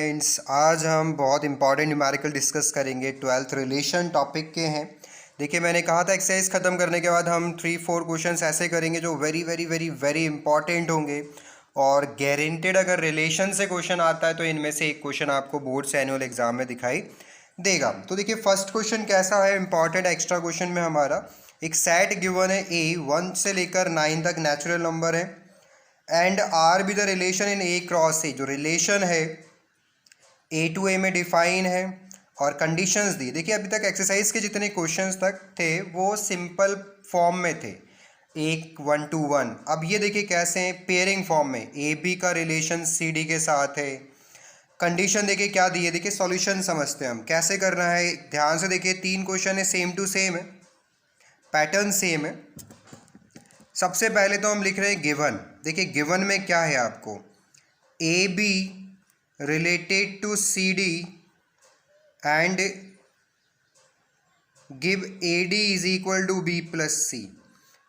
Students, आज हम बहुत इंपॉर्टेंट न्यूमेरिकल डिस्कस करेंगे। 12th रिलेशन टॉपिक के हैं। देखिए, मैंने कहा था एक्सरसाइज ख़त्म करने के बाद हम 3-4 क्वेश्चंस ऐसे करेंगे जो very very very very important होंगे और गारंटेड अगर रिलेशन से क्वेश्चन आता है तो इनमें से एक क्वेश्चन आपको बोर्ड से एनुअल एग्जाम में दिखाई देगा। तो देखिए, फर्स्ट क्वेश्चन कैसा है, इंपॉर्टेंट एक्स्ट्रा क्वेश्चन में हमारा एक सेट गिवन है। ए 1 से लेकर 9 तक नेचुरल नंबर है and R be the relation in A cross ए। जो रिलेशन है ए टू ए में डिफाइन है और कंडीशंस दी। देखिए, अभी तक एक्सरसाइज के जितने क्वेश्चंस तक थे वो सिंपल फॉर्म में थे, 1-1-2-1। अब ये देखिए कैसे हैं, पेयरिंग फॉर्म में। ए बी का रिलेशन सी डी के साथ है। कंडीशन देखिए क्या दी है। देखिए, सॉल्यूशन समझते हैं हम कैसे करना है। ध्यान से देखिए, 3 क्वेश्चन है, सेम टू सेम है, पैटर्न सेम है। सबसे पहले तो हम लिख रहे हैं गिवन। देखिए, गिवन में क्या है आपको, A B related to C D and give A D is equal to B plus C.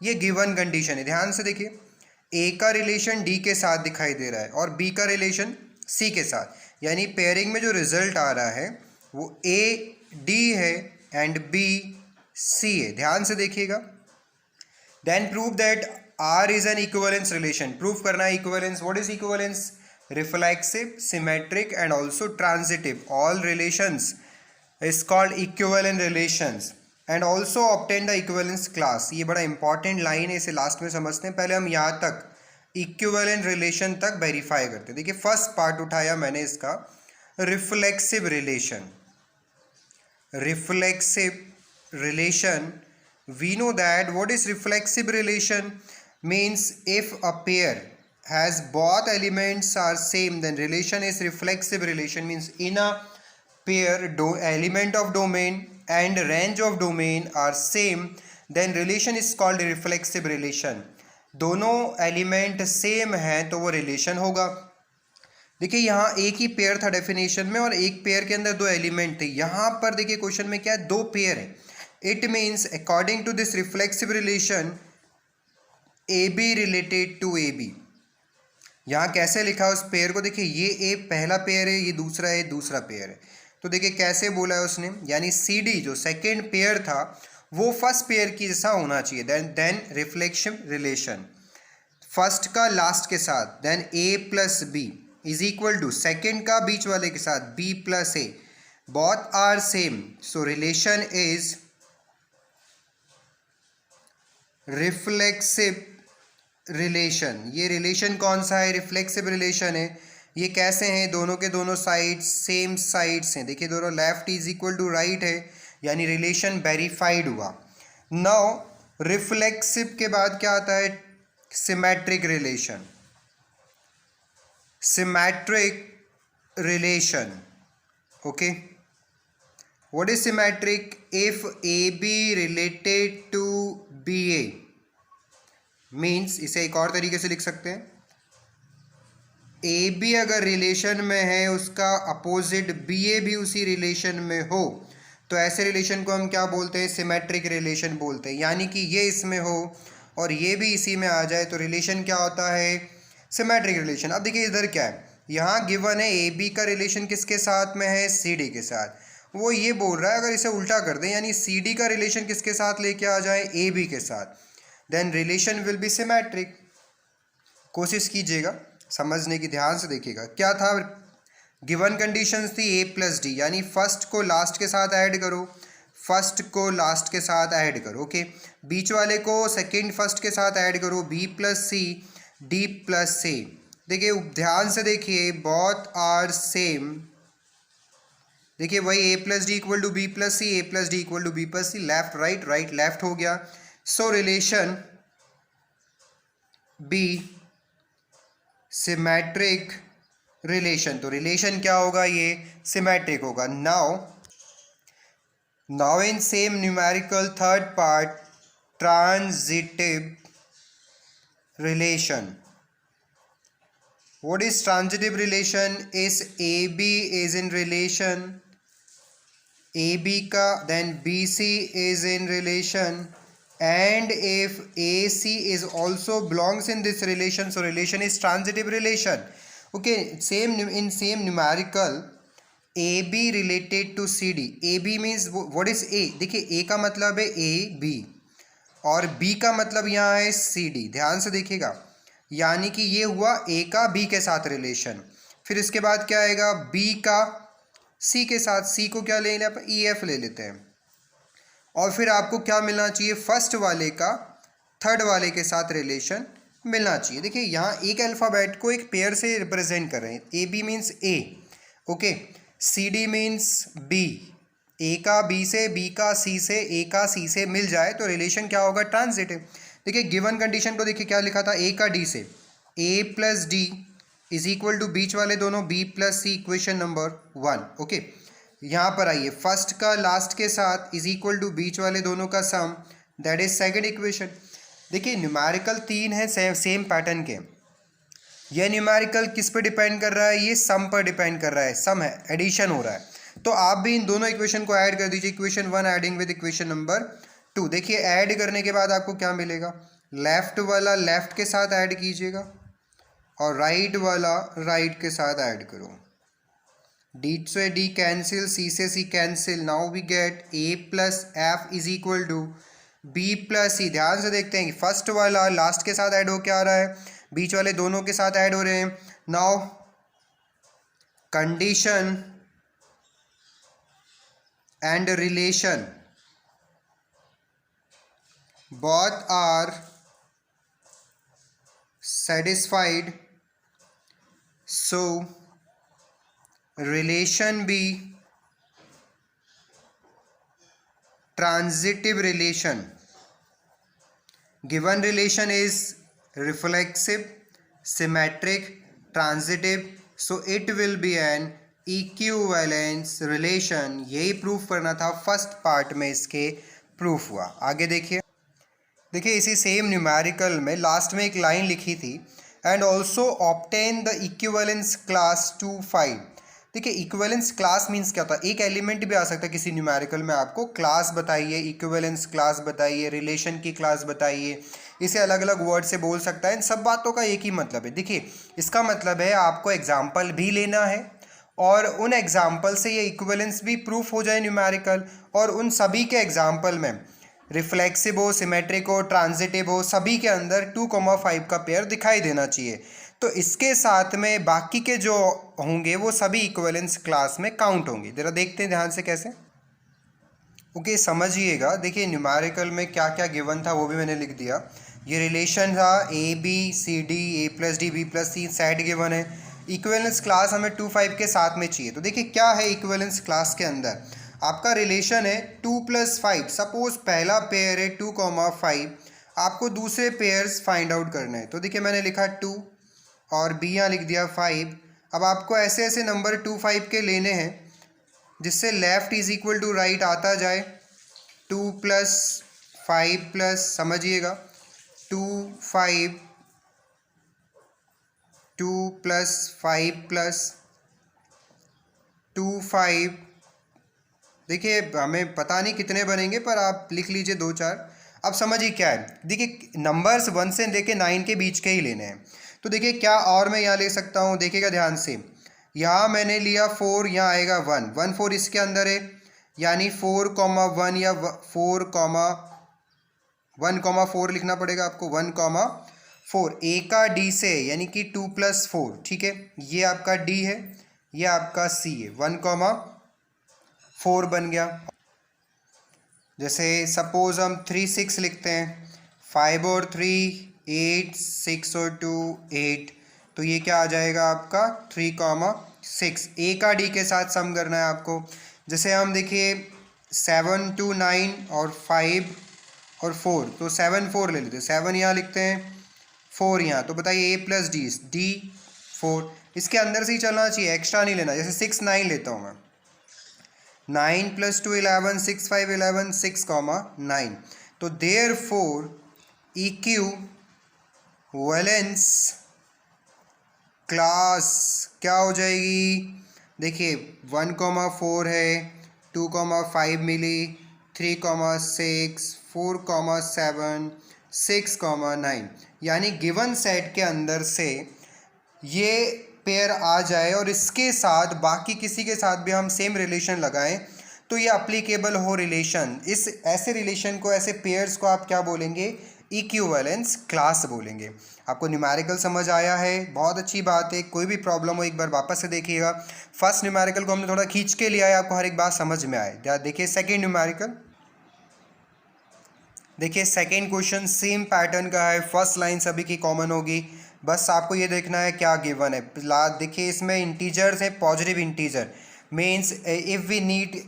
ये गिवन कंडीशन है। ध्यान से देखिए, ए का रिलेशन डी के साथ दिखाई दे रहा है और बी का रिलेशन सी के साथ, यानी पेयरिंग में जो रिजल्ट आ रहा है वो ए डी है एंड बी सी है। ध्यान से देखिएगा। Then prove that R is an equivalence relation. Prove करना है equivalence. What is equivalence? Reflexive, symmetric and also transitive. All relations is called equivalent relations and also obtain the equivalence class. ये बड़ा important line है, इसे last में समझते हैं। पहले हम यहाँ तक इक्विवेलेंट रिलेशन तक वेरीफाई करते हैं। देखिए, फर्स्ट पार्ट उठाया मैंने इसका, reflexive relation. Reflexive relation, we know that what is reflexive relation means if a pair has both elements are same then relation is reflexive relation, means in a pair element of domain and range of domain are same then relation is called reflexive relation. दोनों element same हैं तो वो relation होगा। देखिए, यहाँ एक ही pair था definition में और एक पेयर के अंदर 2 एलिमेंट थे। यहाँ पर देखिए क्वेश्चन में क्या है, 2 पेयर है। It means according to this reflexive relation AB related to AB। यहाँ कैसे लिखा उस पेयर को, देखिए ये ए पहला पेयर है, ये दूसरा है, दूसरा पेयर है। तो देखिए कैसे बोला है उसने, यानी CD जो सेकेंड पेयर था वो फर्स्ट पेयर की जैसा होना चाहिए। देन रिफ्लेक्सिव रिलेशन, फर्स्ट का लास्ट के साथ, then A plus B is equal to second का बीच वाले के साथ B plus A. Both are same, so relation is reflexive relation. ये रिलेशन कौन सा है, रिफ्लेक्सिव रिलेशन है। ये कैसे हैं, दोनों के दोनों साइड सेम साइड्स हैं। देखिए, दोनों left is equal to right है, यानी रिलेशन वेरीफाइड हुआ। नाउ रिफ्लेक्सिव के बाद क्या आता है, symmetric relation. Symmetric relation, okay. What is symmetric? If AB related to BA means, इसे एक और तरीके से लिख सकते हैं, AB अगर रिलेशन में है उसका अपोजिट BA भी उसी रिलेशन में हो तो ऐसे रिलेशन को हम क्या बोलते हैं, सिमेट्रिक रिलेशन बोलते हैं। यानी कि ये इसमें हो और ये भी इसी में आ जाए तो रिलेशन क्या होता है, सिमेट्रिक रिलेशन। अब देखिए इधर क्या है, यहाँ गिवन है AB का रिलेशन किसके साथ में है, CD के साथ। वो ये बोल रहा है अगर इसे उल्टा कर दें, यानी CD का रिलेशन किसके साथ लेके आ जाए, AB के साथ, then relation will be symmetric. कोशिश कीजिएगा समझने की, ध्यान से देखिएगा। क्या था, गिवन कंडीशंस थी A प्लस डी, यानी फर्स्ट को लास्ट के साथ ऐड करो, फर्स्ट को लास्ट के साथ ऐड करो, ओके। बीच वाले को सेकेंड फर्स्ट के साथ ऐड करो, B प्लस सी D प्लस C। देखिए ध्यान से देखिए, बोथ आर सेम। देखिए वही A plus D equal to B plus C, A plus D equal to B plus C, left right right left हो गया। So relation B symmetric relation. तो relation क्या होगा, ये सिमेट्रिक होगा। Now in same numerical third part, transitive relation. What is transitive relation? Is AB is in relation AB का, then BC is in relation and if AC is also belongs in this relation, so relation is transitive relation. Okay, same numerical A B related to C D. A B means what is A? देखिए A का मतलब है A B और B का मतलब यहाँ है C D. ध्यान से देखिएगा, यानी कि ये हुआ ए का बी के साथ रिलेशन। फिर इसके बाद क्या आएगा? बी का सी के साथ। सी को क्या ले लें आप? ई एफ ले लेते हैं। और फिर आपको क्या मिलना चाहिए? फर्स्ट वाले का थर्ड वाले के साथ रिलेशन मिलना चाहिए। देखिए यहाँ एक अल्फ़ाबेट को एक पेयर से रिप्रेजेंट कर रहे हैं। A B means A, okay. C D means B. A का बी से, बी का सी से, ए का सी से मिल जाए तो रिलेशन क्या होगा? ट्रांजिटिव। देखिए गिवन कंडीशन को देखिए क्या लिखा था? ए का डी से, A plus D is equal to बीच वाले दोनों B plus C, equation number 1, okay. यहाँ पर आइए, फर्स्ट का लास्ट के साथ इज इक्वल टू बीच वाले दोनों का सम, दैट इज सेकंड इक्वेशन। देखिए न्यूमेरिकल 3 है सेम पैटर्न के। यह न्यूमेरिकल किस पे डिपेंड कर रहा है? ये सम पर डिपेंड कर रहा है। सम है, एडिशन हो रहा है। तो आप भी इन दोनों इक्वेशन को ऐड कर दीजिए। Equation 1 adding with equation number 2। देखिए ऐड करने के बाद आपको क्या मिलेगा? लेफ्ट वाला लेफ्ट के साथ ऐड कीजिएगा और राइट वाला राइट के साथ ऐड करो। डी से डी कैंसिल, सी से C cancel. Now we get A plus F is equal to B plus C. ध्यान से देखते हैं कि फर्स्ट वाला लास्ट के साथ ऐड हो क्या आ रहा है? बीच वाले दोनों के साथ ऐड हो रहे हैं। Now condition and relation both are satisfied, so relation be transitive relation. Given relation is reflexive, symmetric, transitive, so it will be an equivalence relation. यही प्रूफ करना था फर्स्ट पार्ट में, इसके प्रूफ हुआ। आगे देखिए, देखिए इसी सेम न्यूमेरिकल में लास्ट में एक लाइन लिखी थी, and also obtain the equivalence class to 5। देखिए इक्विवेलेंस क्लास मीन्स क्या होता है? एक एलिमेंट भी आ सकता है किसी न्यूमेरिकल में। आपको क्लास बताइए, इक्विवेलेंस क्लास बताइए, रिलेशन की क्लास बताइए, इसे अलग अलग वर्ड से बोल सकता है। इन सब बातों का एक ही मतलब है। देखिए इसका मतलब है आपको एग्जाम्पल भी लेना है और उन एग्जाम्पल से ये इक्विवेलेंस भी प्रूफ हो जाए न्यूमेरिकल, और उन सभी के एग्जाम्पल में रिफ्लेक्सिव हो, सिमेट्रिक हो, ट्रांजिटिव हो, सभी के अंदर 2,5 का पेयर दिखाई देना चाहिए। तो इसके साथ में बाकी के जो होंगे वो सभी इक्विवेलेंस क्लास में काउंट होंगे। जरा देखते हैं ध्यान से कैसे। ओके समझिएगा, देखिए न्यूमेरिकल में क्या क्या गिवन था वो भी मैंने लिख दिया। ये रिलेशन था A B C D, A plus D B plus C, set given है। इक्विवेलेंस क्लास हमें 2,5 के साथ में चाहिए। तो देखिए क्या है इक्विवेलेंस क्लास के अंदर? आपका रिलेशन है 2 + 5। सपोज पहला पेयर है 2,5, आपको दूसरे पेयर्स फाइंड आउट करने हैं। तो देखिए मैंने लिखा 2 और बी यहाँ लिख दिया 5। अब आपको ऐसे ऐसे नंबर 2, 5 के लेने हैं जिससे left is equal to right आता जाए। 2 + 5 + समझिएगा 2, 5, 2 + 5 + 2, 5। देखिए हमें पता नहीं कितने बनेंगे पर आप लिख लीजिए 2, 4। अब समझिए क्या है, देखिए नंबर्स 1 से लेके 9 के बीच के ही लेने हैं। तो देखिए क्या और मैं यहाँ ले सकता हूँ, देखिएगा ध्यान से। यहाँ मैंने लिया 4, यहाँ आएगा 1, 1, 4 इसके अंदर है, यानी 4,1 या 1,4 लिखना पड़ेगा आपको। 1,4 ए का डी से, यानी कि 2 + 4, ठीक है। ये आपका डी है, ये आपका सी है। 1,4 बन गया। जैसे सपोज हम 3, 6 लिखते हैं। 5 और 3 8, 6 और 2 8, तो ये क्या आ जाएगा आपका 3,6। ए का डी के साथ सम करना है आपको। जैसे हम देखिए 7, 2, 9 और 5 और 4, तो 7, 4 ले लेते हैं। 7 यहाँ लिखते हैं, 4 यहाँ, तो बताइए ए प्लस डी 4। इसके अंदर से ही चलना चाहिए, एक्स्ट्रा नहीं लेना। जैसे 6, 9 लेता हूँ मैं, 9 + 2 11, 6, 5 11, 6,9। तो देयरफॉर इक्विवेलेंस क्लास क्या हो जाएगी? देखिए 1,4 है, 2,5 मिली, 3,6, 4,7, 6,9, यानी गिवन सेट के अंदर से ये पेयर आ जाए और इसके साथ बाकी किसी के साथ भी हम सेम रिलेशन लगाएं तो ये अप्लीकेबल हो रिलेशन। इस ऐसे रिलेशन को, ऐसे पेयर्स को आप क्या बोलेंगे? इक्विवेलेंस क्लास बोलेंगे। आपको न्यूमेरिकल समझ आया है, बहुत अच्छी बात है। कोई भी प्रॉब्लम हो एक बार वापस से देखिएगा। फर्स्ट न्यूमेरिकल को हमने थोड़ा खींच के लिया है, आपको हर एक बात समझ में आए। देखिए सेकेंड न्यूमेरिकल, देखिए सेकेंड क्वेश्चन सेम पैटर्न का है। फर्स्ट लाइन सभी की कॉमन होगी, बस आपको ये देखना है क्या गिवन है। देखिए इसमें इंटीजर्स है, positive integer means if we need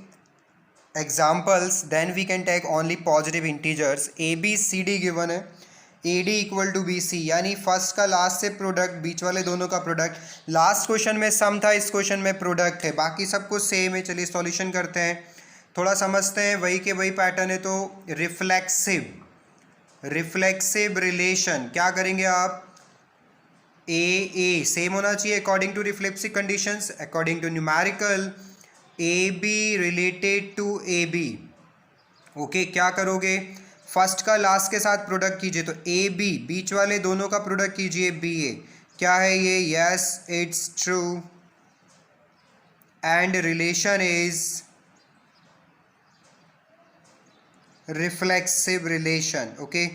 examples then we can take only positive integers। a b c d given है, a d equal to B C, यानी फर्स्ट का लास्ट से प्रोडक्ट, बीच वाले दोनों का प्रोडक्ट। लास्ट क्वेश्चन में सम था, इस क्वेश्चन में प्रोडक्ट है, बाकी सब कुछ सेम है। चलिए सॉल्यूशन करते हैं, थोड़ा समझते हैं। वही के वही पैटर्न है। तो रिफ्लेक्सिव रिलेशन क्या करेंगे आप? ए सेम होना चाहिए according to reflexive conditions. According to numerical A B related to A B. Okay, क्या करोगे? फर्स्ट का लास्ट के साथ प्रोडक्ट कीजिए, तो ए बी बीच वाले दोनों का प्रोडक्ट कीजिए बी ए। क्या है ये? Yes it's true and relation is reflexive relation. Okay,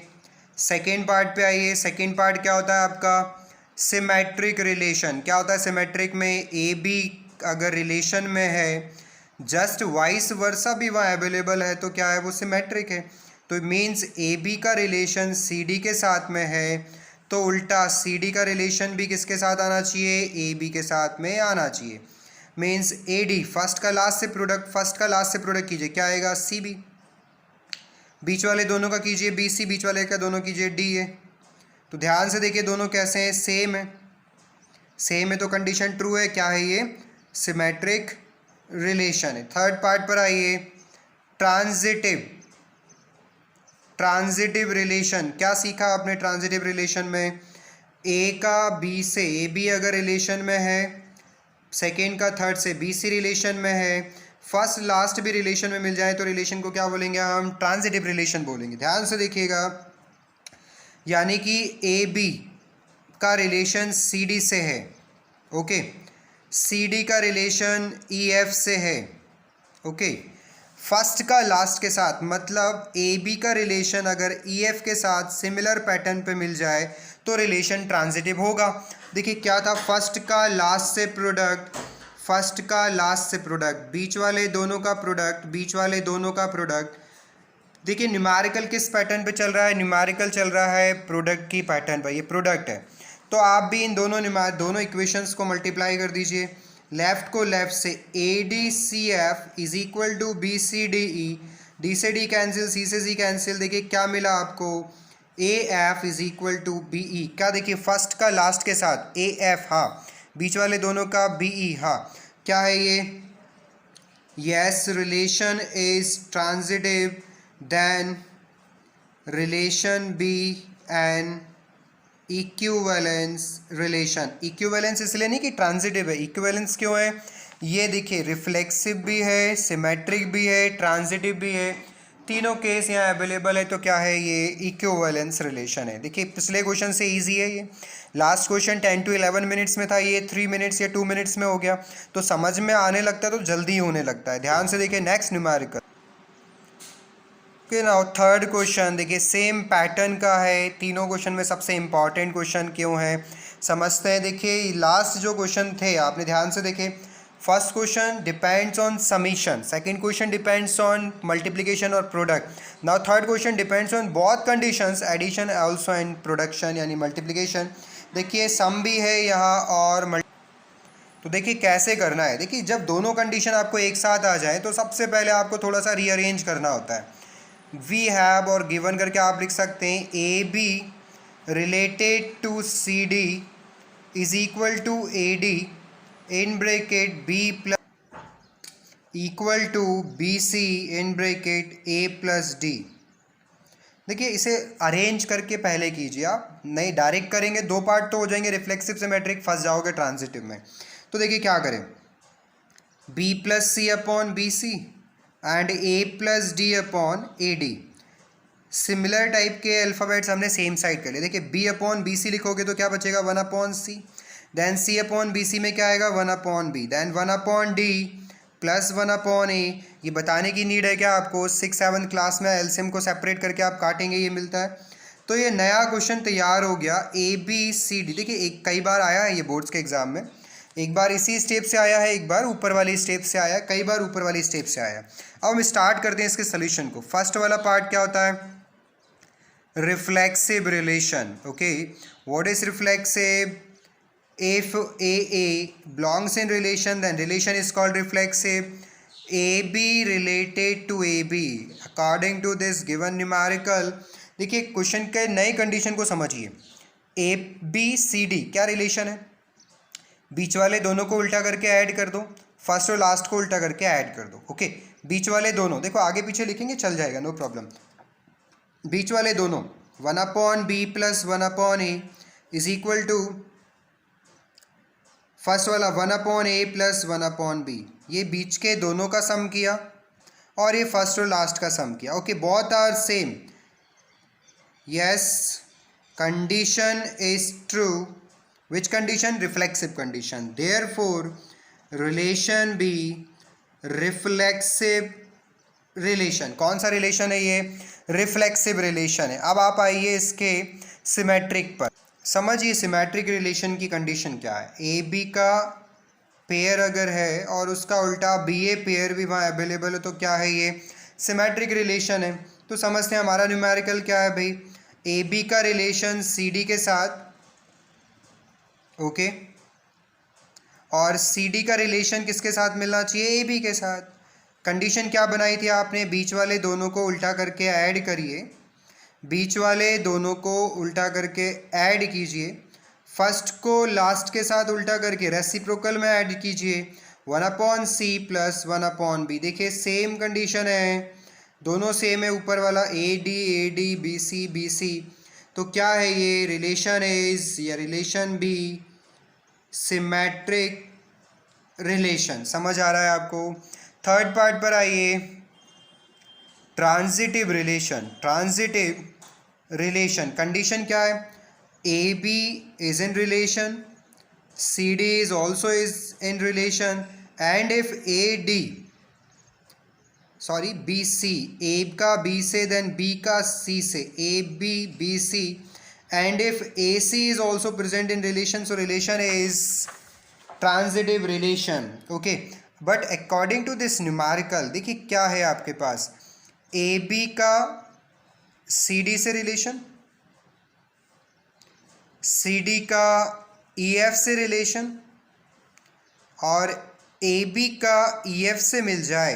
second part पे आइए। सेकेंड पार्ट क्या होता है आपका? Symmetric relation. क्या होता है सिमेट्रिक में? ए बी अगर रिलेशन में है, जस्ट वाइस वर्सा भी वहाँ अवेलेबल है, तो क्या है? वो सिमेट्रिक है। तो मीन्स ए बी का रिलेशन सी डी के साथ में है, तो उल्टा सी डी का रिलेशन भी किसके साथ आना चाहिए? ए बी के साथ में आना चाहिए। मीन्स ए डी फर्स्ट का लास्ट से प्रोडक्ट कीजिए, क्या आएगा? C B. बीच वाले दोनों का कीजिए बी सी, बीच वाले का दोनों कीजिए डी ए। तो ध्यान से देखिए दोनों कैसे हैं? सेम है तो कंडीशन ट्रू है। क्या है ये? सिमेट्रिक रिलेशन है। थर्ड पार्ट पर आइए, ट्रांजिटिव रिलेशन। क्या सीखा आपने ट्रांजिटिव रिलेशन में? ए का बी से, ए बी अगर रिलेशन में है, सेकेंड का थर्ड से बी सी रिलेशन में है, फर्स्ट लास्ट भी रिलेशन में मिल जाए, तो रिलेशन को क्या बोलेंगे हम? ट्रांजिटिव रिलेशन बोलेंगे। ध्यान से देखिएगा, यानी कि ए बी का रिलेशन सी डी से है। ओके, सी डी का रिलेशन ई एफ से है। ओके, फर्स्ट का लास्ट के साथ, मतलब ए बी का रिलेशन अगर ई एफ के साथ सिमिलर पैटर्न पे मिल जाए तो रिलेशन ट्रांजिटिव होगा। देखिए क्या था? फर्स्ट का लास्ट से प्रोडक्ट, बीच वाले दोनों का प्रोडक्ट। देखिए न्यूमेरिकल किस पैटर्न पे चल रहा है? न्यूमेरिकल चल रहा है प्रोडक्ट की पैटर्न पर। ये प्रोडक्ट है, तो आप भी इन दोनों इक्वेशंस को मल्टीप्लाई कर दीजिए। लेफ्ट को लेफ्ट से A D C F is equal to B C D E, D से डी कैंसिल, सी से सी कैंसिल। देखिए क्या मिला आपको? A F is equal to B E. क्या? देखिए फर्स्ट का लास्ट के साथ ए एफ, हाँ, बीच वाले दोनों का बी ई, हाँ। क्या है ये? Yes, relation is transitive, then relation B an equivalence relation. Equivalence इसलिए नहीं कि ट्रांजिटिव है, इक्विवेलेंस क्यों है? ये देखिए रिफ्लेक्सिव भी है, सिमेट्रिक भी है, ट्रांजिटिव भी है, तीनों केस यहाँ अवेलेबल है। तो क्या है ये? इक्विवेलेंस रिलेशन है। देखिए पिछले क्वेश्चन से इजी है ये। लास्ट क्वेश्चन 10 to 11 मिनट्स में था, ये 3 मिनट्स या 2 मिनट्स में हो गया। तो समझ में आने लगता है तो जल्दी होने लगता है। ध्यान से देखिए next numerical. Okay, now third question देखिए सेम पैटर्न का है। तीनों क्वेश्चन में सबसे इम्पॉर्टेंट क्वेश्चन क्यों है समझते हैं। देखिए लास्ट जो क्वेश्चन थे आपने ध्यान से देखे। First question depends on summation, second question depends on multiplication और product. Now third question depends on both conditions, addition also and production यानी मल्टीप्लिकेशन। देखिए सम भी है यहाँ और तो देखिए कैसे करना है। देखिए जब दोनों कंडीशन आपको एक साथ आ जाए तो सबसे पहले आपको थोड़ा सा रीअरेंज करना होता है। वी हैव और गिवन करके आप लिख सकते हैं A B related to C D is equal to A D in bracket B plus equal to B C in bracket A plus D. देखिए इसे अरेंज करके पहले कीजिए आप, नहीं डायरेक्ट करेंगे दो पार्ट तो हो जाएंगे, रिफ्लेक्सिव सिमेट्रिक फंस जाओगे ट्रांजिटिव में। तो देखिए क्या करें, B plus C upon B C and A plus D upon A D. Similar type के अल्फ़ाबेट्स हमने सेम साइड कर लिए। देखिए बी अपॉन बी सी लिखोगे तो क्या बचेगा? 1 अपॉन सी। देन सी अपॉन बी सी में क्या आएगा 1/b, then 1/d plus 1/a। ये बताने की नीड है क्या आपको, 6-7 क्लास में एलसीएम को सेपरेट करके आप काटेंगे, ये मिलता है। तो ये नया क्वेश्चन तैयार हो गया ABCD। देखिए एक कई बार आया है ये बोर्ड्स के एग्जाम में, एक बार इसी स्टेप से आया है, एक बार ऊपर वाली स्टेप से आया है, कई बार ऊपर वाली स्टेप से आया है। अब हम स्टार्ट करते हैं इसके सोल्यूशन को। फर्स्ट वाला पार्ट क्या होता है, reflexive relation. Okay, what is reflexive? If AA belongs in relation, then relation is called reflexive. AB related to AB according to this given numerical। देखिए क्वेश्चन के नए कंडीशन को समझिए। ABCD क्या रिलेशन है? बीच वाले दोनों को उल्टा करके ऐड कर दो, फर्स्ट और लास्ट को उल्टा करके ऐड कर दो। ओके, बीच वाले दोनों, देखो आगे पीछे लिखेंगे चल जाएगा, नो प्रॉब्लम। बीच वाले दोनों 1/b plus 1/a is equal to first वाला 1/a प्लस 1/b। ये बीच के दोनों का सम किया और ये फर्स्ट और लास्ट का सम किया। Okay, both are same. Yes, condition is true. Which condition? Reflexive condition. Therefore relation B reflexive relation. कौन सा रिलेशन है ये? रिफ्लेक्सिव रिलेशन है। अब आप आइए इसके सिमेट्रिक पर, समझिए सिमेट्रिक रिलेशन की कंडीशन क्या है। ए बी का पेयर अगर है और उसका उल्टा बी ए पेयर भी वहाँ अवेलेबल है तो क्या है ये? सिमेट्रिक रिलेशन है। तो समझते हैं हमारा न्यूमेरिकल क्या है भाई, ए बी का रिलेशन सी डी के साथ, ओके, और सी डी का रिलेशन किसके साथ मिलना चाहिए? ए बी के साथ। कंडीशन क्या बनाई थी आपने? बीच वाले दोनों को उल्टा करके ऐड करिए, बीच वाले दोनों को उल्टा करके ऐड कीजिए, फर्स्ट को लास्ट के साथ उल्टा करके रेसिप्रोकल में ऐड कीजिए, 1/c प्लस 1/b। देखिए सेम कंडीशन है, दोनों सेम है, ऊपर वाला AD BC BC। तो क्या है ये? रिलेशन इज या रिलेशन बी सिमेट्रिक रिलेशन। समझ आ रहा है आपको? थर्ड पार्ट पर आइए, transitive relation. Transitive relation condition क्या है? A B is in relation, C D is also is in relation, and if A D sorry B C, A का बी से देन बी का सी से, A B B C, and if A C is also present in relation, so relation is transitive relation. Okay, but according to this numerical, देखिए क्या है आपके पास, A B का सी डी से relation, C D का E F से relation, और ए बी का ई एफ से मिल जाए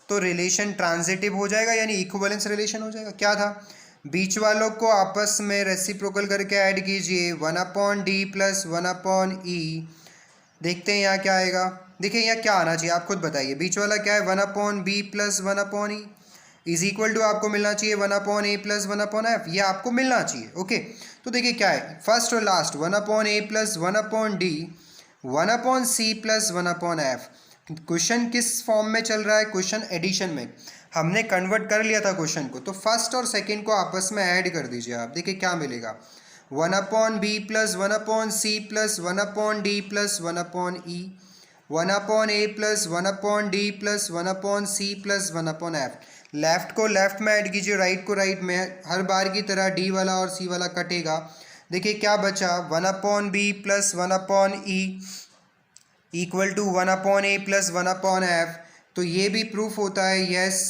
तो रिलेशन ट्रांजिटिव हो जाएगा, यानी इक्विवेलेंस रिलेशन हो जाएगा। क्या था? बीच वालों को आपस में रेसिप्रोकल करके ऐड कीजिए, 1/d प्लस 1/e। देखते हैं यहाँ क्या आएगा। देखिए यहाँ क्या आना चाहिए, आप खुद बताइए। बीच वाला क्या है? 1/b plus 1/e is equal to आपको मिलना चाहिए 1/a प्लस 1/f। ये आपको मिलना चाहिए। ओके, तो देखिए क्या है, फर्स्ट और last 1/a plus 1/d, 1/c plus 1/f। Question किस फॉर्म में चल रहा है? क्वेश्चन एडिशन में। हमने कन्वर्ट कर लिया था क्वेश्चन को, तो फर्स्ट और सेकेंड को आपस में ऐड कर दीजिए आप। देखिए क्या मिलेगा, 1/b plus 1/c plus 1/d plus 1/e, 1/a plus 1/d plus 1/c plus 1/f। Left को लेफ्ट में ऐड कीजिए, राइट को राइट में। हर बार की तरह डी वाला और सी वाला कटेगा। देखिए क्या बचा, 1/b plus 1/e equal to 1/a plus 1/f। तो ये भी प्रूफ होता है, यस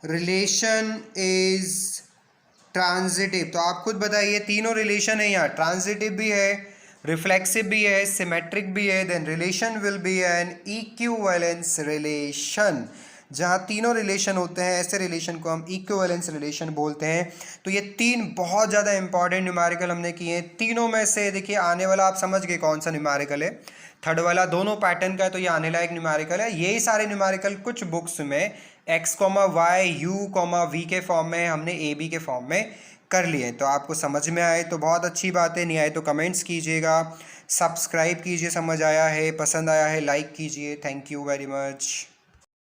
रिलेशन इज ट्रांजिटिव। तो आप खुद बताइए, तीनों रिलेशन है यहाँ, ट्रांजिटिव भी है, रिफ्लेक्सिव भी है, सिमेट्रिक भी है, then relation will be an equivalence relation. जहाँ तीनों रिलेशन होते हैं ऐसे रिलेशन को हम इक्विवेलेंस रिलेशन बोलते हैं। तो ये तीन बहुत ज़्यादा इंपॉर्टेंट न्यूमेरिकल हमने किए हैं। तीनों में से देखिए आने वाला आप समझ गए कौन सा न्यूमेरिकल है, थर्ड वाला दोनों पैटर्न का है, तो ये आने लायक न्यूमेरिकल है। यही सारे न्यूमेरिकल कुछ बुक्स में x, y, u, v के फॉर्म में, हमने ए बी के फॉर्म में कर लिए। तो आपको समझ में आए तो बहुत अच्छी बात है, नहीं आए तो कमेंट्स कीजिएगा, सब्सक्राइब कीजिए, समझ आया है, पसंद आया है लाइक कीजिए। Thank you very much.